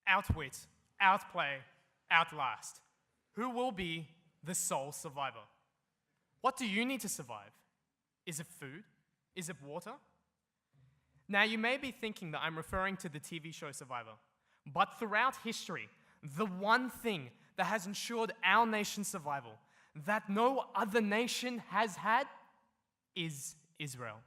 outwit, outplay, outlast. Who will be the sole survivor? What do you need to survive? Is it food? Is it water? Now, you may be thinking that I'm referring to the TV show Survivor, but throughout history, the one thing that has ensured our nation's survival that no other nation has had is Israel.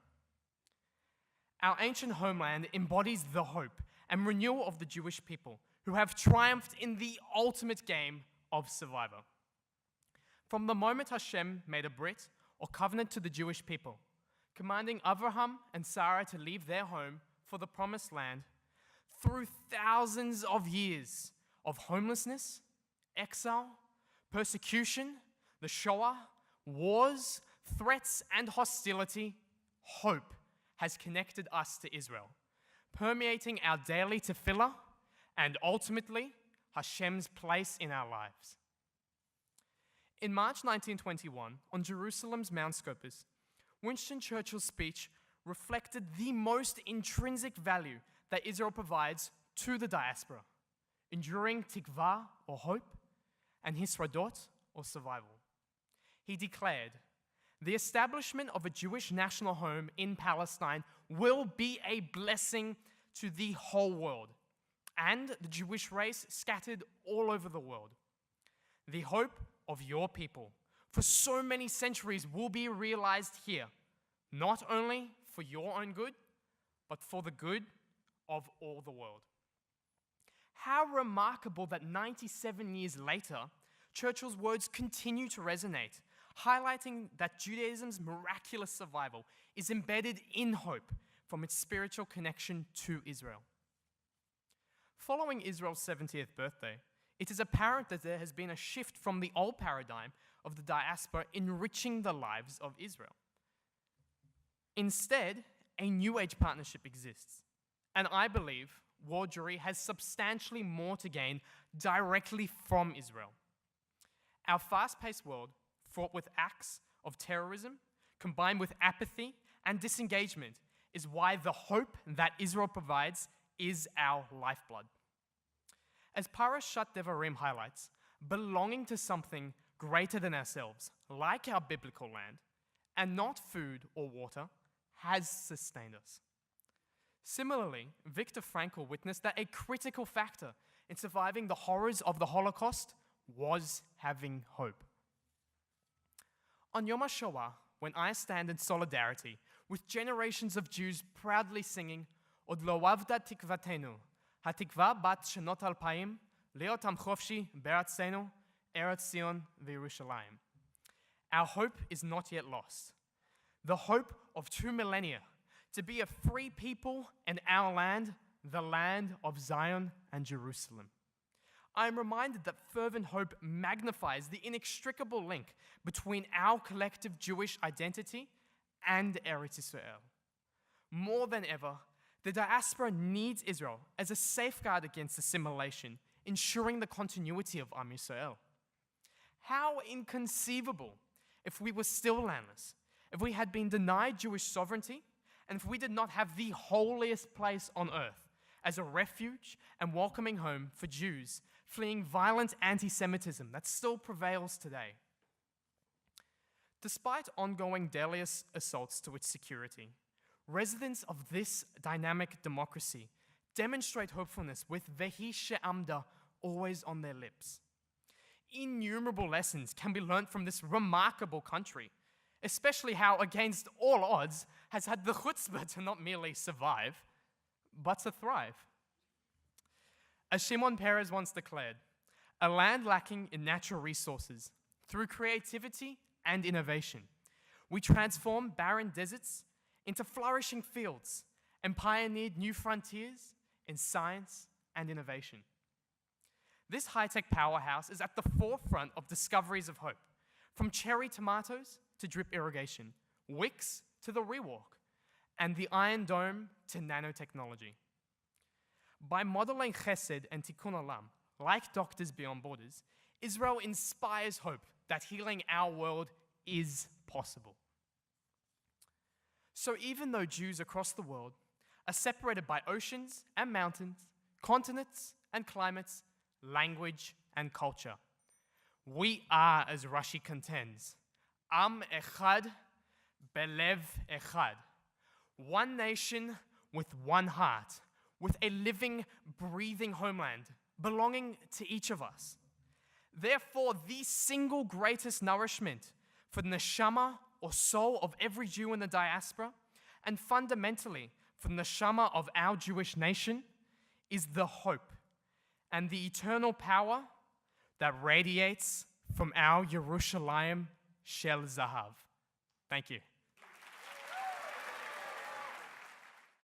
Our ancient homeland embodies the hope and renewal of the Jewish people who have triumphed in the ultimate game of survivor. From the moment Hashem made a brit or covenant to the Jewish people, commanding Abraham and Sarah to leave their home for the promised land, through thousands of years of homelessness, exile, persecution, the Shoah, wars, threats, and hostility, hope has connected us to Israel, permeating our daily tefillah and ultimately Hashem's place in our lives. In March 1921, on Jerusalem's Mount Scopus, Winston Churchill's speech reflected the most intrinsic value that Israel provides to the diaspora, enduring tikvah or hope, and hisradot or survival. He declared, "The establishment of a Jewish national home in Palestine will be a blessing to the whole world and the Jewish race scattered all over the world. The hope of your people for so many centuries will be realized here, not only for your own good, but for the good of all the world." How remarkable that 97 years later, Churchill's words continue to resonate, highlighting that Judaism's miraculous survival is embedded in hope from its spiritual connection to Israel. Following Israel's 70th birthday, it is apparent that there has been a shift from the old paradigm of the diaspora enriching the lives of Israel. Instead, a new age partnership exists, and I believe World Jewry has substantially more to gain directly from Israel. Our fast-paced world, fraught with acts of terrorism, combined with apathy and disengagement, is why the hope that Israel provides is our lifeblood. As Parashat Devarim highlights, belonging to something greater than ourselves, like our biblical land, and not food or water, has sustained us. Similarly, Viktor Frankl witnessed that a critical factor in surviving the horrors of the Holocaust was having hope. On Yom HaShoah, when I stand in solidarity with generations of Jews proudly singing, Od lo avda tikvatenu, hatikva bat shenot alpayim, leot am chofshi be'aratzenu, Eretz Zion v'Yerushalayim. Our hope is not yet lost. The hope of 2 millennia to be a free people in our land, the land of Zion and Jerusalem. I am reminded that fervent hope magnifies the inextricable link between our collective Jewish identity and Eretz Israel. More than ever, the diaspora needs Israel as a safeguard against assimilation, ensuring the continuity of Am Yisrael. How inconceivable if we were still landless, if we had been denied Jewish sovereignty, and if we did not have the holiest place on earth as a refuge and welcoming home for Jews fleeing violent anti-Semitism that still prevails today. Despite ongoing daily assaults to its security, residents of this dynamic democracy demonstrate hopefulness with Vehi She'amda always on their lips. Innumerable lessons can be learned from this remarkable country, especially how, against all odds, has had the chutzpah to not merely survive, but to thrive. As Shimon Peres once declared, a land lacking in natural resources, through creativity and innovation, we transformed barren deserts into flourishing fields and pioneered new frontiers in science and innovation. This high-tech powerhouse is at the forefront of discoveries of hope, from cherry tomatoes to drip irrigation, wicks to the rewalk, and the Iron Dome to nanotechnology. By modeling chesed and tikkun olam, like Doctors Beyond Borders, Israel inspires hope that healing our world is possible. So even though Jews across the world are separated by oceans and mountains, continents and climates, language and culture. We are, as Rashi contends, Am Echad Belev Echad, one nation with one heart, with a living, breathing homeland belonging to each of us. Therefore, the single greatest nourishment for the neshama or soul of every Jew in the diaspora, and fundamentally for the neshama of our Jewish nation, is the hope and the eternal power that radiates from our Yerushalayim Shel Zahav. Thank you.